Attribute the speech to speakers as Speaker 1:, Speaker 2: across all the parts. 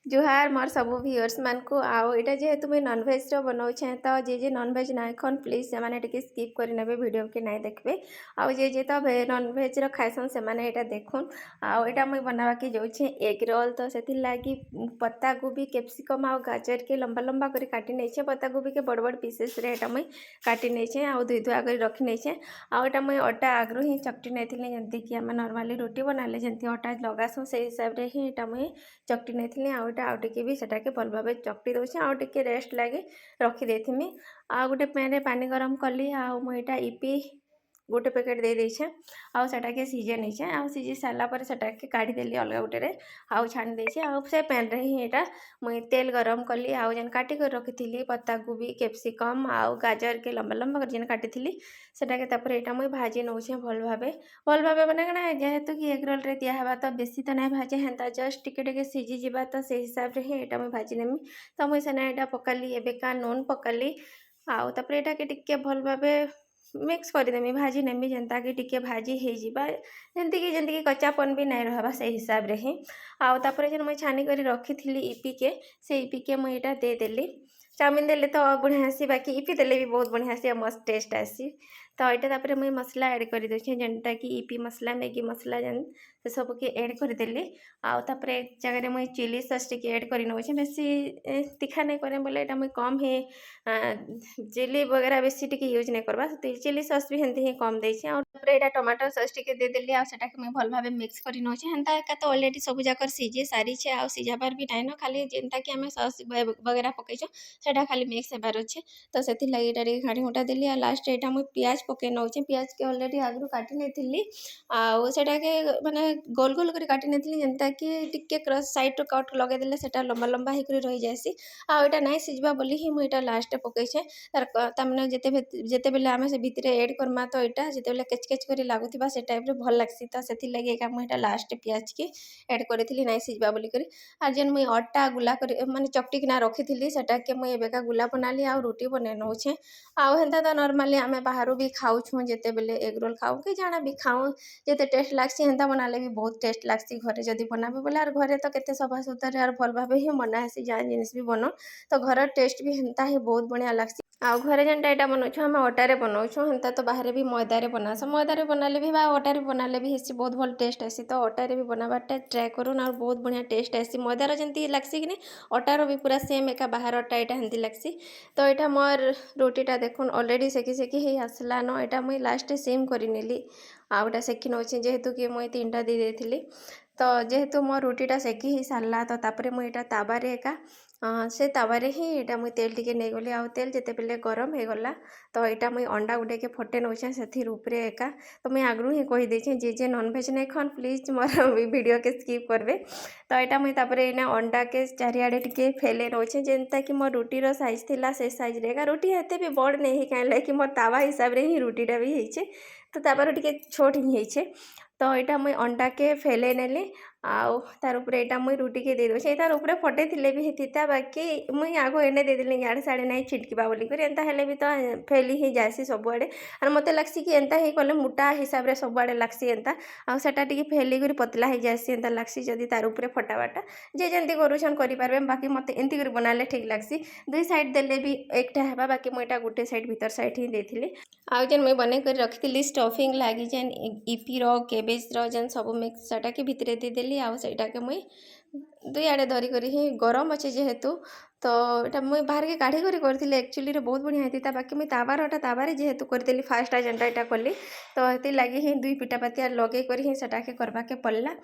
Speaker 1: जुहार मोर सबू व्यूअर्स मान को आओ एटा जेहेतु मुई नॉनवेज रो बनाउछे तो जे नॉनवेज नाइ खन प्लीज से माने टिके स्किप करि नेबे वीडियो के नाइ देखबे। आउ जे तो नॉनवेज रो खाइसन से माने एटा देखुन। आउ एटा मुई बनावा के जाउछे एग रोल तो सेति लागी पत्ता गोभी कैप्सिकम आउ गाजर के लंबा लंबा करि काटि नेछे। पत्ता गोभी के बड़ बड़ पीसेस रे एटा मुई काटि नेछे आउ धुई धुआ करि रखि नेछे। आउ एटा मुई अटा आगरु ही चकटी नेथिले जंती कि हम नॉर्मली रोटी बनाले जंती अटा लगासु से हिसाब रे ही एटा मुई चकटी नेथिले। आउ आउ टिके भी सेटाके भल भाव चकटी दौचे आउ टिके रेस्ट लगे रखी देथिमी। आ गोटे पैन रे पानी गरम कली आउ मुई एटा ईपी गोटे पैकेट दे देछे आउ सेटाके सीजे नेछे आउ सीजी साला पर सेटाके काढी देली अलगा गोटे रे आउ छानी देछे। आउ से पैन रे ही एटा मुई तेल गरम कली आउ जन काटी कर रखिथिली पत्ता गोभी कैप्सिकम आउ गाजर के लंबा लंबा कर जन काटिथिली सेटाके तापर एटा मुई भाजी नौछे भल भावे माने कना जेहेतु कि एग रोल रे दिया हवा तो बेसी तो नाइ भाजे हेंता जस्ट टिके टिके सीजी जिबा तो से हिसाब रे ही एटा मुई भाजी नेमी। तो मुई सेना एटा पकाली एबेका नून पकाली आउ तापर एटा के टिके भल भावे मिक्स करदेमी भाजी नेमी जेंता कि टिके भाजी हे जिबा जेंति कि कच्चापन भी नाइ रहबा से हिसाब रे ही। आउ तापर जेन मुई छानी करी रखिथिली ईपी के से ईपी के मुई एटा दे देली। चाउमिन देले तो बढ़िया आसी बाकी ईपी देले भी बहुत बढ़िया आसी मस्त टेस्ट आसी। तो एटा तापर मुई मसला ऐड कर देछे जेनटा कि ईपी मसला मैगी मसला जेन से सब के ऐड कर देली। आउ तापर एक जगह रे मुई चिली सॉस टिके ऐड करि नौछे बेसी तीखा नै करे बोले एटा मुई कम ही चिली वगैरह बेसी टिके यूज नै करबा चिली सॉस भी हेंती ही कम देछे। और तापर एटा टमाटो सॉस टिके दे देली आउ सेटा के मुई भल भावे मिक्स करि नौछे हेंता का तो ऑलरेडी सब जाकर सीजे सारी छे आउ सीजाबार भी नाइ न खाली जेनता कि हमें सॉस वगैरह पकैछो सेटा खाली मिक्स हेबार अछि। तो सेति लागि एटा रे घाटी घुटा देली आ लास्ट एटा मुई प्याज पके नौछे प्याज के ऑलरेडी आगु काटि नेथिली आउ सेटा के माने गोल गोल करि काटि नेथिली जेनता कि टिके क्रॉस साइड कट लगे देले सेटा लंबा लंबा हे करि रहि जायसी। आउ एटा नाइ सिजबा बोली ही मुई एटा लास्ट पकैछे तार माने जेते बेले आमे से भितरे ऐड करमा तो एटा जेते बेले केच केच करि लागुथिबा से टाइप रे भल लागसी। तो सेति लागि एका मुई एटा लास्ट प्याज के ऐड करिथिली नाइ सिजबा बोली करी। आ जेन मुई अटा गुला करी माने चकटी किना रखिथिली सेटा के मुई एबेका गुला बनाली आउ रोटी बने नौछे। आउ हेंता तो नॉर्मली आमे बाहरु भी खाउछु जेते बेले एग रोल खाउ कि जाना भी खाउ जेते टेस्ट लागसी हेंता बनाले भी बहुत टेस्ट लागसी। घरे जदि बनाबे बोले आर घरे तो केते सफा सुतर आर भल भावे ही बना हेसी जा जिनिस भी बनो तो घर टेस्ट भी हेंता ही बहुत बढ़िया लागसी। आउ घरे जेनटा एटा बनाउछु हम अटा रे बनाउछु हेंता तो बाहर भी मैदा रे बनास मैदा रे बनाले भी बा अटा रे बनाले भी हेसी बहुत भल टेस्ट आसी। तो अटा रे भी बनाबाटा ट्राई करूँ और बहुत बढ़िया टेस्ट आसी मैदा रो जेंती लागसी कि अटा रो भी पूरा सेम एका बाहर अटा एटा हेंती लागसी। तो एटा मोर रोटीटा देखुन ऑलरेडी सेकी सेकी ही आसला न एटा मुई लास्ट सेम करि नेली आउटा सेकी नौछे जेहेतु कि मुई 3टा दे देथिली। तो जेहेतु मोर रोटीटा सेकी ही सारला तो तापरे मुई एटा ताबारे एका से ताबारे ही एटा मुई तेल टिके नै गली आउ तेल जेते बेले गरम हे गला तो एटा मुई अंडा गुटे के फटे नौछे सेथिर ऊपरे एका। तो मुई आगरु ही कहि देछे जे नॉनवेज नै खन प्लीज मोर वीडियो के स्किप करबे। तो एटा मुई तापरे एना अंडा के चारिआडे टिके फैले नौछे जेनता कि मोर रोटी रो साइज थिला से साइज रे एका रोटी हेते भी बड़ नै ही काहे कि मोर तावा हिसाब रे ही रोटीटा भी हेइछे तो तापर टिके छोट ही हेइछे। तो एटा मुई अंडा के फैले नेली आउ तार ऊपर एटा मुई रोटी के दे दोछे तार ऊपर फटे थिले भी हेतिता बाकी मुई आगो एने दे देली याडे साडे नै छिटकिबा बोली कर एंता हेले भी तो फैली ही जासी सब आडे और मते लागसी कि एंता ही कले मोटा हिसाब रे सब आडे लागसी एंता आ सेटा टिके फैली करी पतला ही जासी एंता लागसी जदी तार ऊपर फटाबाटा जे जेंती करूछन करि पारबे बाकी मते एंती करी बनाले ठीक लागसी। दुई साइड देले भी एकटा हेबा बाकी मुई एटा गुटे साइड भीतर साइड ही देथिली। आउ जेन मुई बने कर रखिथिली स्टफिंग लागी जेन ईपी रो केबेज रो जेन सब मिक्स सेटा के भितरे दे देली आउ सेटा के मुई दुई आडे धरी करी ही गरम अच्छे जेहेतु तो एटा मुई बाहर के काढ़ी करी करथिले एक्चुअली रे बहुत बढ़िया हेतिता बाकी मुई ताबारटा ताबारे जेहेतु करदेली फास्ट जेनटा एटा कली तो हेति लागी ही दुई पिटा पातिया लगे करी ही सेटा के करबा के पड़ला।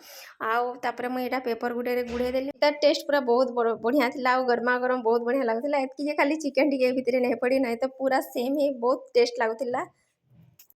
Speaker 1: आउ तापरे मुई एटा पेपर गुटे रे गुड़े देली तार टेस्ट पूरा बहुत बढ़िया थिला आउ गरमा गरम बहुत बढ़िया लागुथिला एतकी जे खाली चिकन टिके भितरे नै पड़ी नै तो पूरा सेम ही बहुत टेस्ट लागुथिला।